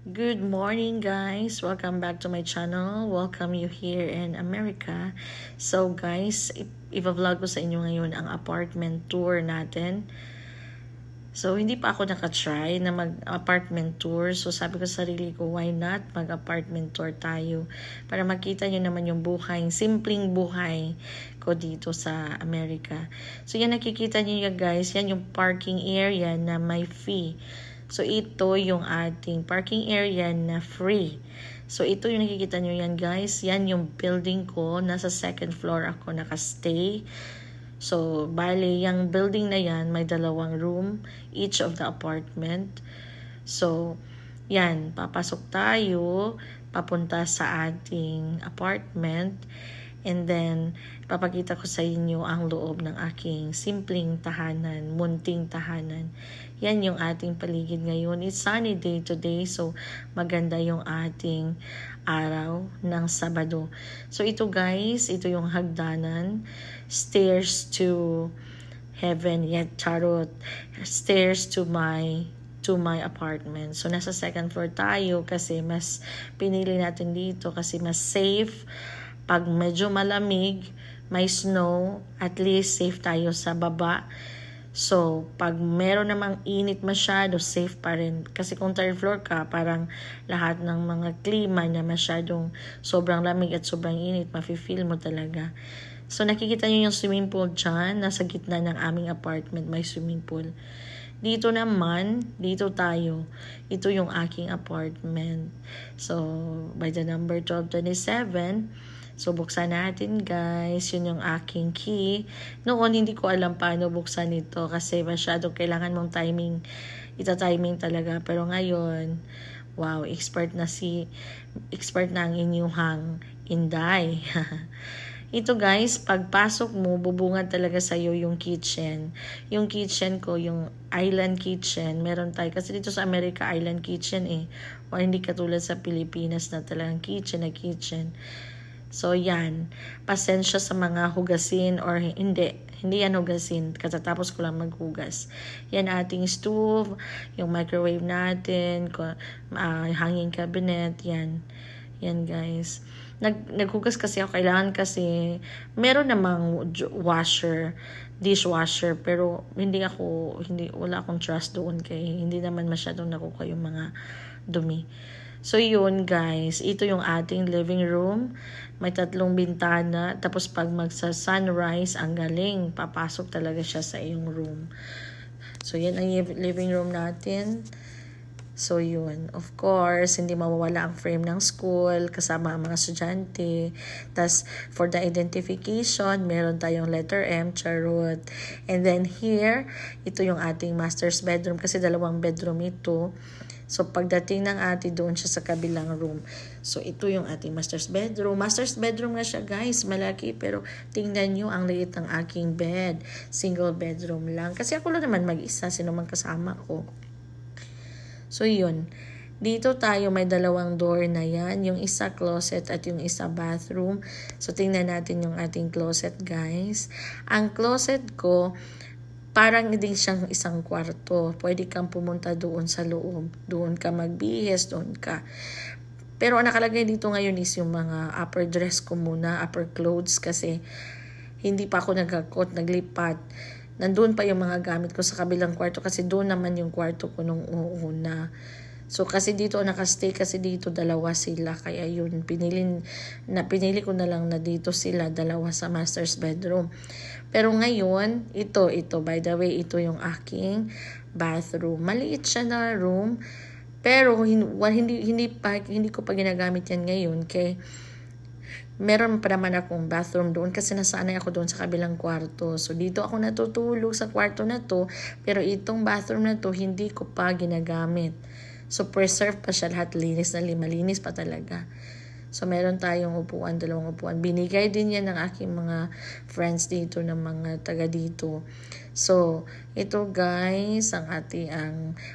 Good morning, guys. Welcome back to my channel. Welcome you here in America. So, guys, i-vlog ko sa inyo ngayon ang apartment tour natin. So, hindi pa ako nakatry na mag-apartment tour. So, sabi ko sa sarili ko, why not mag-apartment tour tayo? Para makita nyo naman yung buhay, simpleng buhay ko dito sa Amerika. So, yan nakikita nyo yan, guys. Yan yung parking area na may fee. So, ito yung ating parking area na free. So, ito yung nakikita nyo yan, guys. Yan yung building ko. Nasa second floor ako nakastay. So, bale, yung building na yan, may 2 room, each of the apartment. So, yan, papasok tayo, papunta sa ating apartment. And then, papakita ko sa inyo ang loob ng aking simpleng tahanan, munting tahanan. Yan yung ating paligid ngayon. It's sunny day today, so maganda yung ating araw ng Sabado. So ito guys, ito yung hagdanan. Stairs to heaven, yet charot. Stairs to my apartment. So nasa second floor tayo kasi mas pinili natin dito kasi mas safe. Pag medyo malamig, may snow, at least safe tayo sa baba. So, pag meron namang init masyado, safe pa rin. Kasi kung third floor ka, parang lahat ng mga klima na masyadong sobrang lamig at sobrang init, mafe-feel mo talaga. So, nakikita nyo yung swimming pool dyan. Nasa gitna ng aming apartment, may swimming pool. Dito naman, dito tayo. Ito yung aking apartment. So, by the number 1227, so, buksan natin guys. Yun yung aking key. Noon, hindi ko alam paano buksan ito kasi masyado kailangan mong timing. Ita-timing talaga. Pero ngayon, wow, expert na ang inyuhang Inday. Ito guys, pagpasok mo, bubungad talaga sa'yo yung kitchen. Yung kitchen ko, yung island kitchen, meron tayo. Kasi dito sa Amerika, island kitchen eh. O hindi katulad sa Pilipinas na talagang kitchen na kitchen. So, yan. Pasensya sa mga hugasin or hindi. Hindi yan hugasin. Katatapos ko lang maghugas. Yan ating stove, yung microwave natin, hanging cabinet, yan. Yan, guys. Naghugas kasi ako. Kailangan kasi, meron namang dishwasher, pero wala akong trust doon kay hindi naman masyadong nakuha yung mga dumi. So, yun guys. Ito yung ating living room. May 3 bintana. Tapos, pag magsa-sunrise, ang galing. Papasok talaga siya sa iyong room. So, yan ang living room natin. So, yun. Of course, hindi mawawala ang frame ng school kasama ang mga estudyante. Tapos, for the identification, meron tayong letter M, charot. And then here, ito yung ating master's bedroom kasi 2 bedroom ito. So, pagdating ng ate, doon siya sa kabilang room. So, ito yung ating master's bedroom. Master's bedroom nga siya, guys. Malaki, pero tingnan nyo ang liit ng aking bed. Single bedroom lang. Kasi ako lang naman mag-isa. Sino man kasama ko. So, yun. Dito tayo may 2 door na yan. Yung isa closet at yung isa bathroom. So, tingnan natin yung ating closet, guys. Ang closet ko, parang din siyang isang kwarto. Pwede kang pumunta doon sa loob. Doon ka magbihis, doon ka. Pero ang nakalagay dito ngayon is yung mga upper dress ko muna, upper clothes kasi hindi pa ako nagkakot, naglipat. Nandun pa yung mga gamit ko sa kabilang kwarto kasi doon naman yung kwarto ko nung una. So, kasi dito nakastay kasi dito 2 sila. Kaya yun, pinili ko na lang na dito sila 2 sa master's bedroom. Pero ngayon, ito, by the way, ito yung aking bathroom. Maliit siya na room. Pero, hindi ko pa ginagamit yan ngayon. Kaya, meron pa naman akong bathroom doon kasi nasanay ako doon sa kabilang kwarto. So, dito ako natutulog sa kwarto na to. Pero itong bathroom na to, hindi ko pa ginagamit. So, preserve pa siya lahat. Malinis pa talaga. So, meron tayong 2 upuan. Binigay din yan ng aking mga friends dito, ng mga taga dito. So, ito guys, ang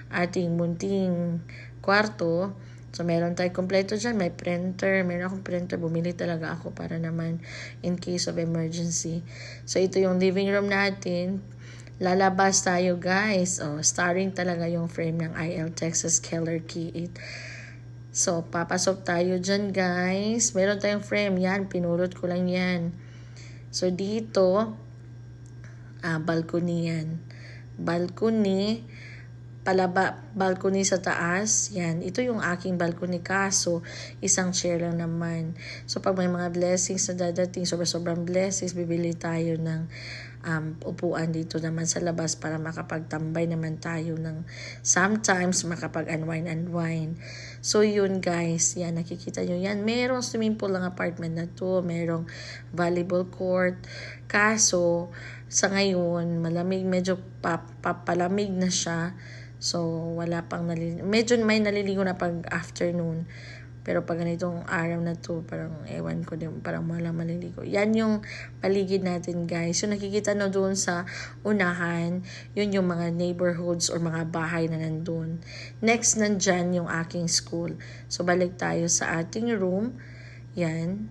ating munting kwarto. So, meron tayong kompleto dyan. May printer. Meron akong printer. Bumili talaga ako para naman in case of emergency. So, ito yung living room natin. Lalabas tayo guys. Oh, starring talaga yung frame ng IL Texas Keller Key 8. So, papasok tayo dyan, guys. Meron tayong frame. Yan, pinulot ko lang yan. So, dito, balcony yan. Balcony, balcony sa taas. Yan, ito yung aking balcony, kaso isang chair lang naman. So, pag may mga blessings na dadating, sobrang blessings, bibili tayo ng upuan dito naman sa labas para makapagtambay naman tayo ng sometimes makapag-unwind. So, yun guys. Yan, nakikita nyo yan. Merong swimming pool ang apartment na to. Merong volleyball court. Kaso, sa ngayon, malamig, medyo papalamig na siya. So, wala pang medyo may naliligo na pag afternoon. Pero pag ganitong araw na to, parang ewan ko din, parang walang maliligo. Yan yung paligid natin, guys. So, nakikita na doon sa unahan, yun yung mga neighborhoods or mga bahay na nandun. Next, nandyan yung aking school. So, balik tayo sa ating room. Yan.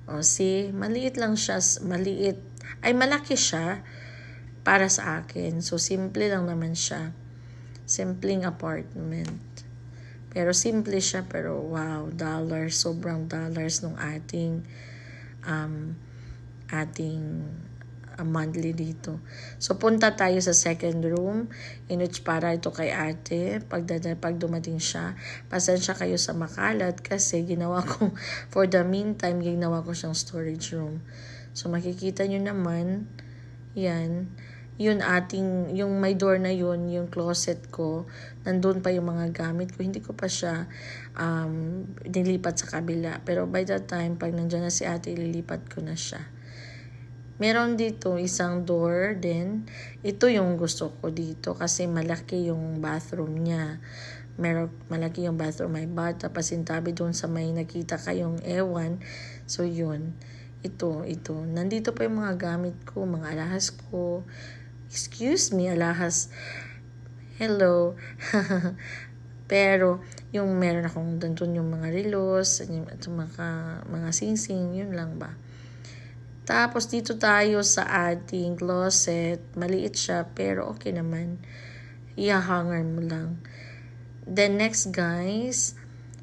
O, see, maliit lang siya. Maliit. Ay, malaki siya para sa akin. So, simple lang naman siya. Simpleng apartment. Pero simple siya, pero wow, dollars, sobrang dollars nung ating monthly dito. So, punta tayo sa second room, in which para ito kay ate, pag dumating siya, pasensya kayo sa makalat kasi ginawa ko, for the meantime, ginawa ko siyang storage room. So, makikita nyo naman, yan, yung may door na yun, yung closet ko, nandun pa yung mga gamit ko. Hindi ko pa siya nilipat sa kabila. Pero by that time, pag nandiyan na si ate, ililipat ko na siya. Meron dito isang door din. Ito yung gusto ko dito kasi malaki yung bathroom niya. Malaki yung bathroom. May bata, pasintabi doon sa may nakita kayong ewan. So yun. Ito. Nandito pa yung mga gamit ko, mga alahas ko. Excuse me, alahas. Hello. Pero, yung meron akong dantun yung mga relos, yung mga singsing, yun lang ba. Tapos, dito tayo sa ating closet. Maliit siya, pero okay naman. I-hanger mo lang. Then, next guys,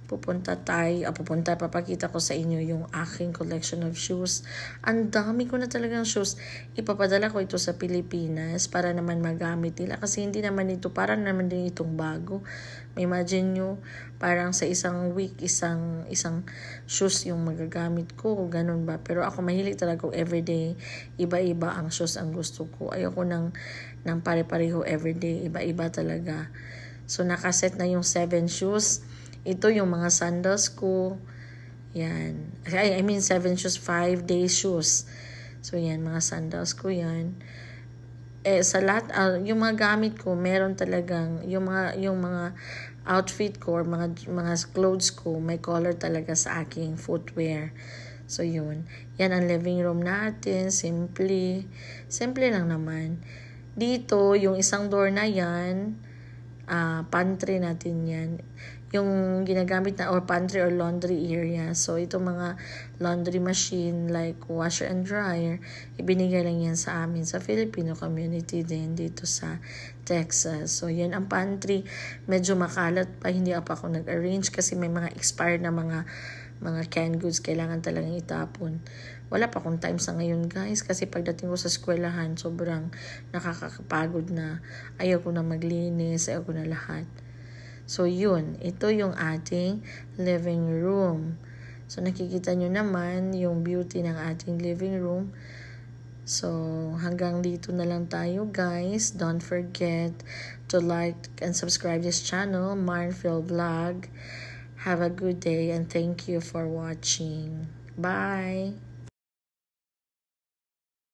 papakita ko sa inyo yung aking collection of shoes. Ang dami ko na talagang shoes. Ipapadala ko ito sa Pilipinas para naman magamit nila. Kasi hindi naman ito, parang naman din itong bago. Imagine nyo, parang sa isang week, isang shoes yung magagamit ko. Ganun ba? Pero ako mahilig talaga everyday. Iba-iba ang shoes ang gusto ko. Ayoko ng pare-pareho everyday. Iba-iba talaga. So, nakaset na yung 7 shoes. Ito yung mga sandals ko. Yan. I mean 7 shoes, 5 day shoes. So yan, mga sandals ko yan. Sa lahat, yung mga gamit ko, meron talagang, yung mga outfit ko, or mga clothes ko, may color talaga sa aking footwear. So yun. Yan ang living room natin. Simple lang naman. Dito, yung isang door na yan, pantry natin yan. Yung ginagamit na or pantry or laundry area. So, ito mga laundry machine like washer and dryer, ibinigay lang yan sa amin sa Filipino community din dito sa Texas. So, yan ang pantry. Medyo makalat pa. Hindi pa ako nag-arrange kasi may mga expired na mga canned goods kailangan talagang itapon. Wala pa akong time sa ngayon guys kasi pagdating ko sa eskwelahan sobrang nakakapagod na. Ayaw ko na maglinis, ayaw ko na lahat. So yun, ito yung ating living room. So nakikita nyo naman yung beauty ng ating living room. So hanggang dito na lang tayo guys. Don't forget to like and subscribe this channel, Marnfield Vlog. Have a good day and thank you for watching. Bye!